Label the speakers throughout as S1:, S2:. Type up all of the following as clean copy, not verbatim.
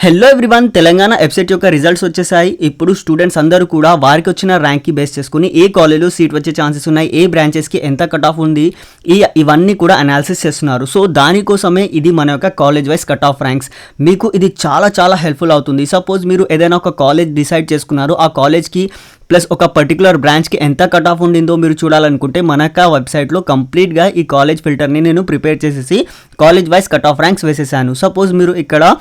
S1: Hello everyone, Telangana website యొక్క results వచ్చేసాయి. ఇప్పుడు స్టూడెంట్స్ అందరూ కూడా వారికి వచ్చిన ర్యాంక్కి బేస్ చేసుకుని ఏ కాలేజ్లో సీట్ వచ్చే ఛాన్సెస్ ఉన్నాయి, ఏ బ్రాంచెస్కి ఎంత కట్ ఆఫ్ ఉంది, ఇవన్నీ కూడా అనాలిసిస్ చేస్తున్నారు. సో దానికోసమే ఇది మన యొక్క college wise cut off ranks. మీకు ఇది చాలా చాలా హెల్ప్ఫుల్ అవుతుంది. సపోజ్ మీరు ఏదైనా ఒక కాలేజ్ డిసైడ్ చేసుకున్నారు, ఆ కాలేజ్కి ప్లస్ ఒక పర్టికులర్ బ్రాంచ్కి ఎంత కట్ ఆఫ్ ఉండిందో మీరు చూడాలనుకుంటే మనకు వెబ్సైట్లో కంప్లీట్గా ఈ కాలేజ్ ఫిల్టర్ని నేను ప్రిపేర్ చేసేసి college wise cut off ranks వేసేసాను. సపోజ్ మీరు ఇక్కడ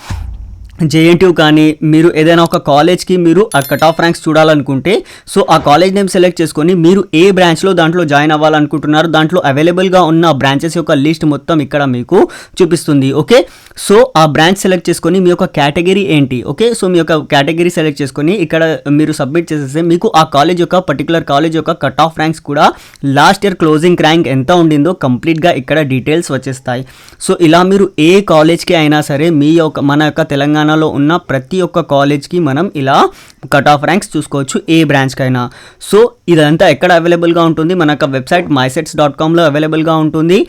S1: జేఎన్టీయూ కానీ మీరు ఏదైనా ఒక కాలేజ్కి మీరు ఆ కట్ ఆఫ్ ర్యాంక్స్ చూడాలనుకుంటే సో ఆ కాలేజ్ నేమ్ సెలెక్ట్ చేసుకొని మీరు ఏ బ్రాంచ్లో దాంట్లో జాయిన్ అవ్వాలనుకుంటున్నారు, దాంట్లో అవైలబుల్గా ఉన్న బ్రాంచెస్ యొక్క లిస్ట్ మొత్తం ఇక్కడ మీకు చూపిస్తుంది. ఓకే, సో ఆ బ్రాంచ్ సెలెక్ట్ చేసుకొని మీ యొక్క కేటగిరీ ఏంటి, ఓకే, సో మీ యొక్క కేటగిరీ సెలెక్ట్ చేసుకొని ఇక్కడ మీరు సబ్మిట్ చేసేస్తే మీకు ఆ కాలేజ్ యొక్క పర్టికులర్ కాలేజ్ యొక్క కట్ ఆఫ్ ర్యాంక్స్ కూడా లాస్ట్ ఇయర్ క్లోజింగ్ ర్యాంక్ ఎంత ఉండిందో కంప్లీట్గా ఇక్కడ డీటెయిల్స్ వచ్చేస్తాయి. సో ఇలా మీరు ఏ కాలేజ్కి అయినా సరే మన యొక్క తెలంగాణలో ఉన్న ప్రతి ఒక్క కాలేజ్కి మనం ఇలా కట్ ఆఫ్ ర్యాంక్స్ చూసుకోవచ్చు, ఏ బ్రాంచ్కైనా. సో ఇదంతా ఎక్కడ అవైలబుల్గా ఉంటుంది, మన యొక్క వెబ్సైట్ mysets.comలో అవైలబుల్గా ఉంటుంది.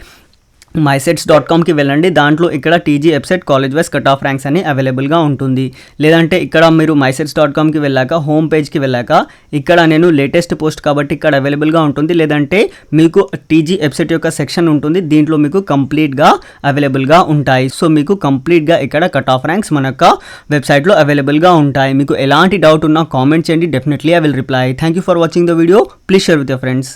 S1: mysets.comకి వెళ్ళండి, దాంట్లో ఇక్కడ TG website college wise cut off ranks అని అవైలబుల్గా ఉంటుంది. లేదంటే ఇక్కడ మీరు mysets.comకి వెళ్ళాక హోమ్ పేజ్కి వెళ్ళాక ఇక్కడ నేను లేటెస్ట్ పోస్ట్ కాబట్టి ఇక్కడ అవైలబుల్గా ఉంటుంది. లేదంటే మీకు టీజీ వెబ్సైట్ యొక్క సెక్షన్ ఉంటుంది, దీంట్లో మీకు కంప్లీట్గా అవైలబుల్గా ఉంటాయి. సో మీకు కంప్లీట్గా ఇక్కడ కట్ ఆఫ్ ర్యాంక్స్ మన యొక్క వెబ్సైట్లో అవైలబుల్గా ఉంటాయి. మీకు ఎలాంటి డౌట్ ఉన్నా కామెంట్ చేయండి, definitely I will reply. Thank you for watching the video. Please share with your friends.